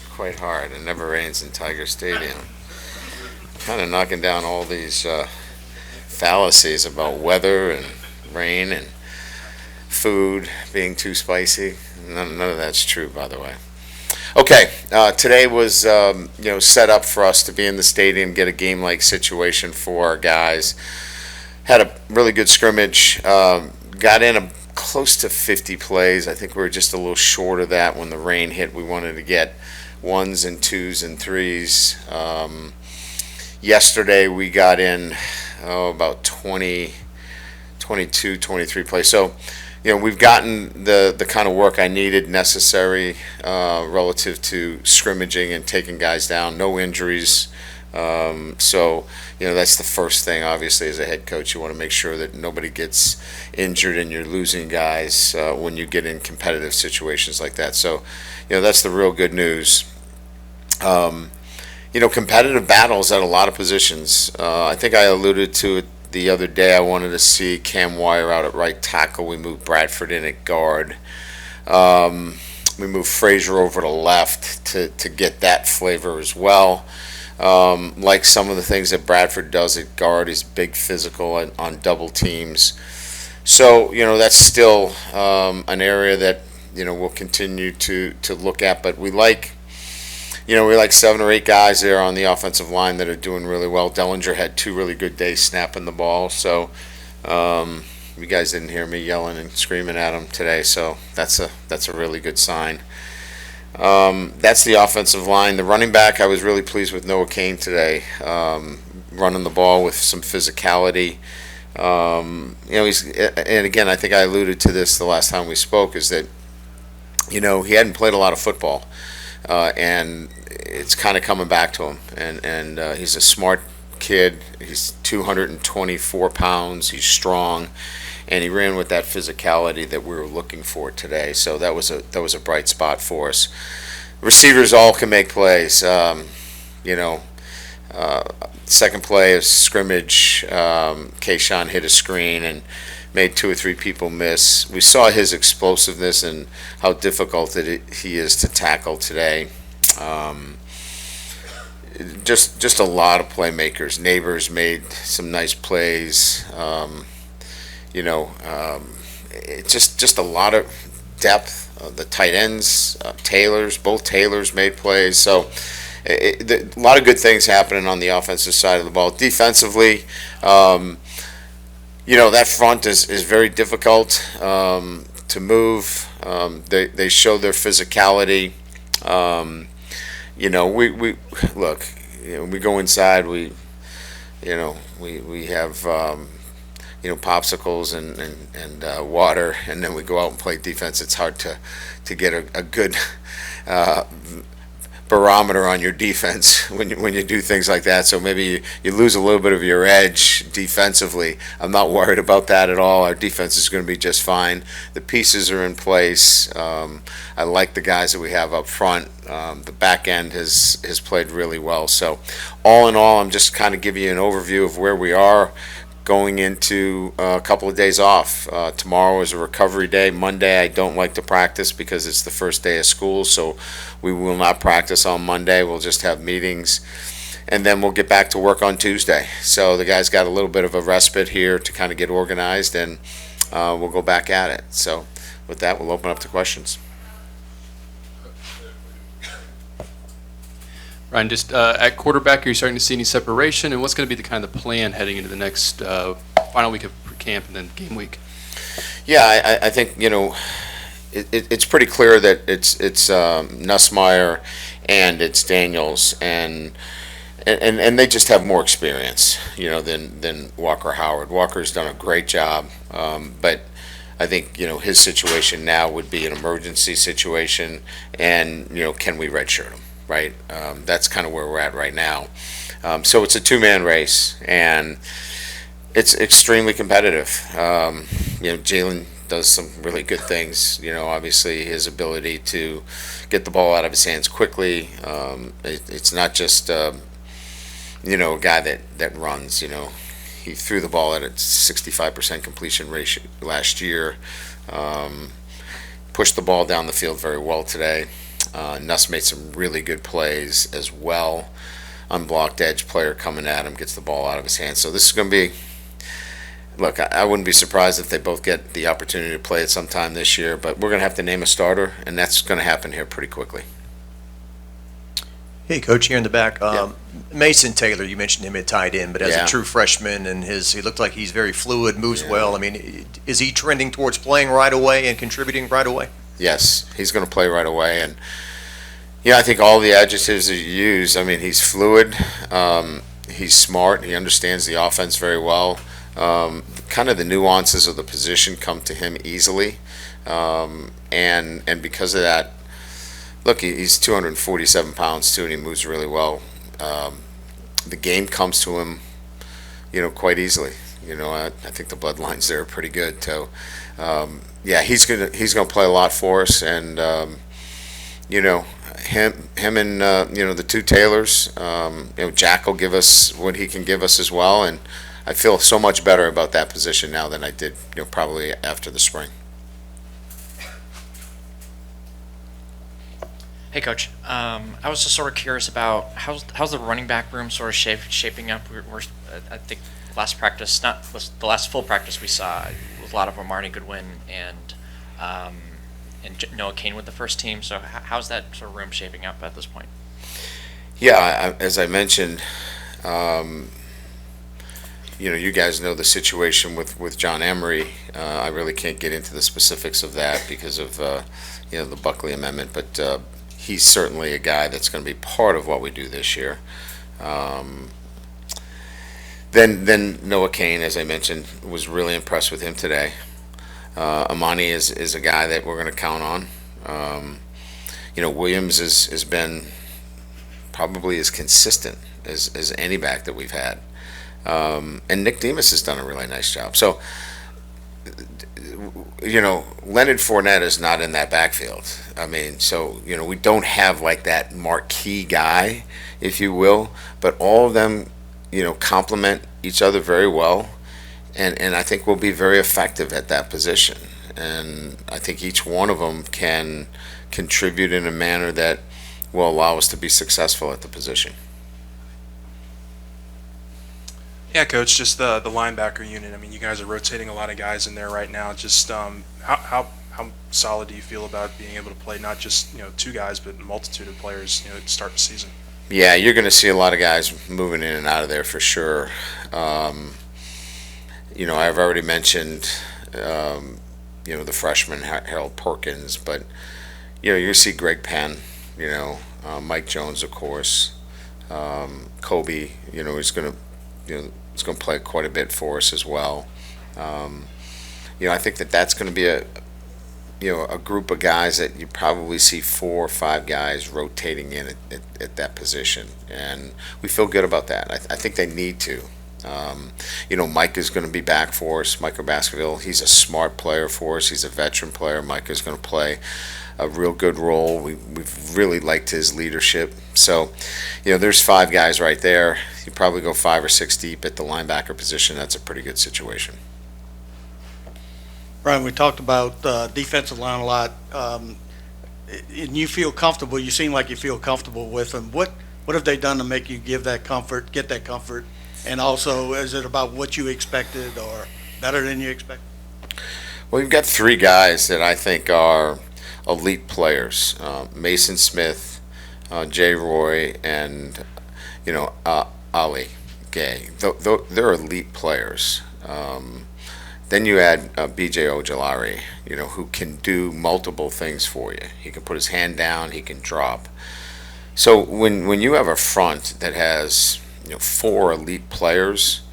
quite hard. It never rains in Tiger Stadium. Kind of knocking down all these fallacies about weather and rain and food being too spicy. None of that's true, by the way. Okay, today was set up for us to be in the stadium, get a game-like situation for our guys. Had a really good scrimmage. Got in close to 50 plays. I think we were just a little short of that when the rain hit. We wanted to get ones and twos and threes. Yesterday we got in about 20, 22, 23 plays. So, we've gotten the kind of work I needed, necessary, relative to scrimmaging and taking guys down. No injuries. So, that's the first thing, obviously, as a head coach. You want to make sure that nobody gets injured and you're losing guys when you get in competitive situations like that. So, that's the real good news. Competitive battles at a lot of positions. I think I alluded to it the other day. I wanted to see Cam Wire out at right tackle. We moved Bradford in at guard. We moved Frazier over to left to get that flavor as well. Like some of the things that Bradford does at guard, he's big physical on double teams. So, that's still an area that, we'll continue to look at. But we like 7 or 8 guys there on the offensive line that are doing really well. Dellinger had 2 really good days snapping the ball. So you guys didn't hear me yelling and screaming at him today. So that's a really good sign. That's the offensive line. The running back, I was really pleased with Noah Kane today, running the ball with some physicality. And again, I think I alluded to this the last time we spoke, is that, he hadn't played a lot of football, and it's kind of coming back to him. And he's a smart kid. He's 224 pounds. He's strong. And he ran with that physicality that we were looking for today. So that was a bright spot for us. Receivers all can make plays. Second play of scrimmage, Kayshawn hit a screen and made 2 or 3 people miss. We saw his explosiveness and how difficult he is to tackle today. Just a lot of playmakers. Neighbors made some nice plays. It's just a lot of depth. The tight ends, both Taylors made plays. So a lot of good things happening on the offensive side of the ball. Defensively, that front is very difficult to move. They show their physicality. We look. We go inside. We have popsicles and water, and then we go out and play defense. It's hard to get a good barometer on your defense when you do things like that. So maybe you lose a little bit of your edge defensively. I'm not worried about that at all. Our defense is going to be just fine. The pieces are in place. I like the guys that we have up front. The back end has played really well. So all in all, I'm just kind of giving you an overview of where we are going into a couple of days off. Tomorrow is a recovery day. Monday I don't like to practice because it's the first day of school, so we will not practice on Monday. We'll just have meetings, and then we'll get back to work on Tuesday. So the guys got a little bit of a respite here to kind of get organized, and we'll go back at it. So with that, we'll open up to questions. Ryan, just at quarterback, are you starting to see any separation? And what's going to be the kind of plan heading into the next final week of camp and then game week? Yeah, I think, it's pretty clear that it's Nussmeier and it's Daniels, and they just have more experience, than Walker Howard. Walker's done a great job, but I think, his situation now would be an emergency situation, and, can we redshirt him? Right, that's kind of where we're at right now. So it's a 2-man race, and it's extremely competitive. Jaylen does some really good things. Obviously his ability to get the ball out of his hands quickly. It's not just a guy that runs. He threw the ball at a 65% completion ratio last year. Pushed the ball down the field very well today. Nuss made some really good plays as well. Unblocked edge player coming at him, gets the ball out of his hands. So this is going to be, look, I wouldn't be surprised if they both get the opportunity to play it sometime this year, but we're going to have to name a starter, and that's going to happen here pretty quickly. Hey, Coach, here in the back. Yeah. Mason Taylor, you mentioned him at tight end, but as Yeah. a true freshman, and he looked like he's very fluid, moves well. I mean, is he trending towards playing right away and contributing right away? Yes, he's going to play right away, and yeah, I think all the adjectives that you use. I mean, he's fluid, he's smart, he understands the offense very well. Kind of the nuances of the position come to him easily, and because of that, look, he's 247 pounds too, and he moves really well. The game comes to him, quite easily. I think the bloodlines there are pretty good. So, yeah, he's gonna play a lot for us, and him and the two Taylors. Jack will give us what he can give us as well, and I feel so much better about that position now than I did, probably after the spring. Hey, Coach. I was just sort of curious about how's the running back room sort of shaping up. I think last practice, the last full practice we saw, was a lot of Armani Goodwin and Noah Kane with the first team. So how's that sort of room shaping up at this point? Yeah, as I mentioned, you guys know the situation with John Emery. I really can't get into the specifics of that because of the Buckley Amendment, but he's certainly a guy that's going to be part of what we do this year. Then Noah Kane, as I mentioned, was really impressed with him today. Amani is a guy that we're going to count on. Williams has been probably as consistent as any back that we've had. And Nick Demas has done a really nice job. So, Leonard Fournette is not in that backfield. I mean, so, we don't have like that marquee guy, if you will, but all of them, complement each other very well. And I think we'll be very effective at that position. And I think each one of them can contribute in a manner that will allow us to be successful at the position. Yeah, Coach, just the linebacker unit. I mean, you guys are rotating a lot of guys in there right now. Just how solid do you feel about being able to play not just two guys, but a multitude of players to start the season? Yeah, you're going to see a lot of guys moving in and out of there for sure. I've already mentioned the freshman Harold Perkins, but you're going to see Greg Penn, Mike Jones, of course, Kobe. Is going to it's going to play quite a bit for us as well. I think that's going to be a group of guys that you probably see 4 or 5 guys rotating in at that position, and we feel good about that. I think they need to. Mike is going to be back for us. Micah Baskerville, he's a smart player for us. He's a veteran player. Mike is going to play a real good role. We've really liked his leadership. So, there's 5 guys right there. You probably go 5 or 6 deep at the linebacker position. That's a pretty good situation. Brian, we talked about defensive line a lot, and you feel comfortable. You seem like you feel comfortable with them. What have they done to make you get that comfort? And also, is it about what you expected or better than you expected? Well, we've got 3 guys that I think are elite players: Mason Smith, Jay Roy, and Ali Gay. They're elite players. Then you add B.J. Ojolari, who can do multiple things for you. He can put his hand down. He can drop. So when you have a front that has 4 elite players,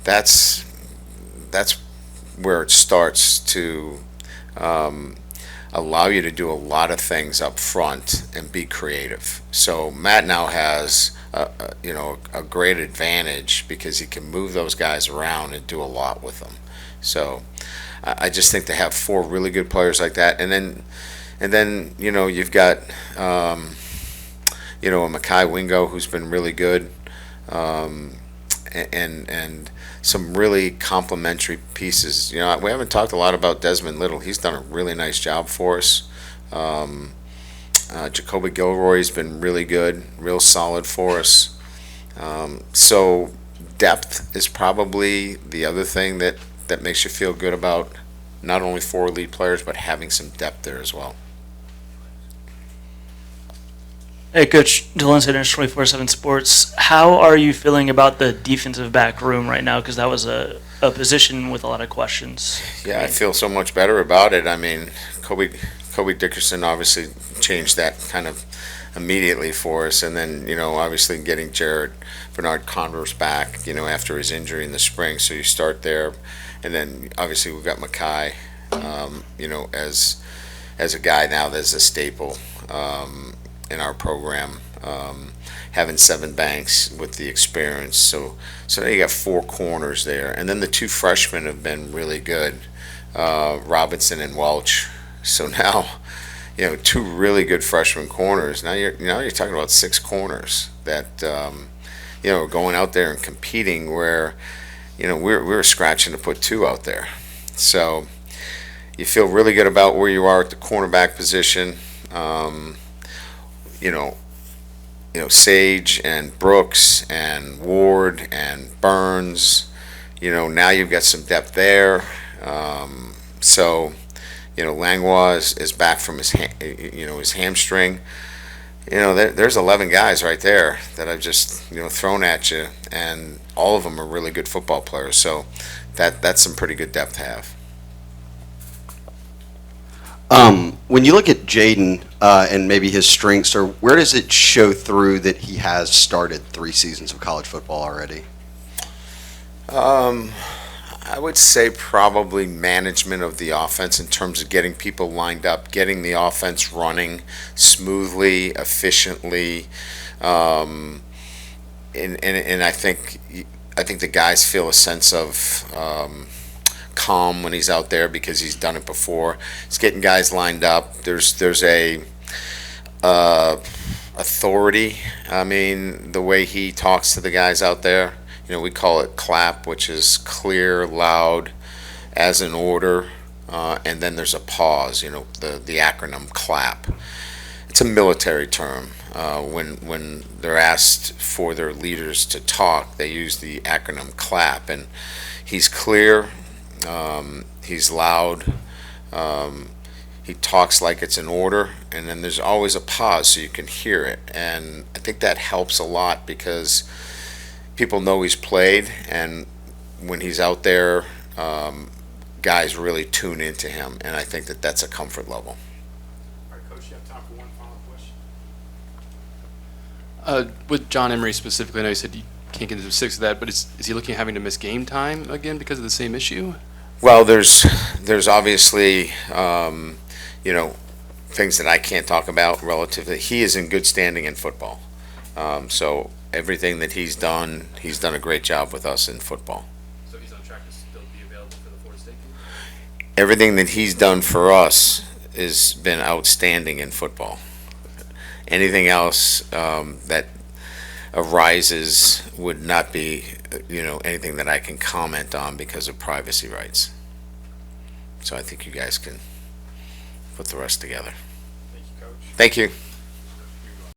that's where it starts to allow you to do a lot of things up front and be creative. So Matt now has a great advantage because he can move those guys around and do a lot with them. So I just think to have 4 really good players like that, and then you've got a Mekhi Wingo who's been really good, and some really complementary pieces. We haven't talked a lot about Desmond Little. He's done a really nice job for us. Jacoby Gilroy's been really good, real solid for us. So depth is probably the other thing that makes you feel good about not only 4 elite players, but having some depth there as well. Hey, Coach Dylan Sitters, 24/7 Sports. How are you feeling about the defensive back room right now? Because that was a position with a lot of questions. Yeah, I feel so much better about it. I mean, Kobe Dickerson obviously changed that kind of immediately for us, and then obviously getting Bernard Converse back, after his injury in the spring. So you start there, and then obviously we've got Mackay, as a guy now that's a staple in our program. Having Seven Banks with the experience, so now you got 4 corners there, and then the 2 freshmen have been really good, Robinson and Welch. So now, 2 really good freshman corners. Now you're talking about 6 corners that going out there and competing where we're scratching to put 2 out there. So you feel really good about where you are at the cornerback position. Sage and Brooks and Ward and Burns, now you've got some depth there. Langlois is back from his hamstring. There's 11 guys right there that I've just thrown at you, and all of them are really good football players. So that's some pretty good depth to have. When you look at Jayden and maybe his strengths, or where does it show through that he has started 3 seasons of college football already? I would say probably management of the offense in terms of getting people lined up, getting the offense running smoothly, efficiently, and I think the guys feel a sense of calm when he's out there because he's done it before. He's getting guys lined up. There's a authority. I mean, the way he talks to the guys out there. We call it CLAP, which is clear, loud, as an order, and then there's a pause. The acronym CLAP. It's a military term. When they're asked for their leaders to talk, they use the acronym CLAP, and he's clear. He's loud. He talks like it's an order, and then there's always a pause so you can hear it. And I think that helps a lot because people know he's played, and when he's out there, guys really tune into him, and I think that's a comfort level. All right, Coach, you have time for one final question? With John Emery specifically, I know you said you can't get into the specifics of that, but is he looking at having to miss game time again because of the same issue? Well, there's obviously things that I can't talk about relatively. He is in good standing in football, so everything that he's done a great job with us in football. So he's on track to still be available for the Florida State game? Everything that he's done for us has been outstanding in football. Anything else that arises would not be, anything that I can comment on because of privacy rights. So I think you guys can put the rest together. Thank you, Coach. Thank you.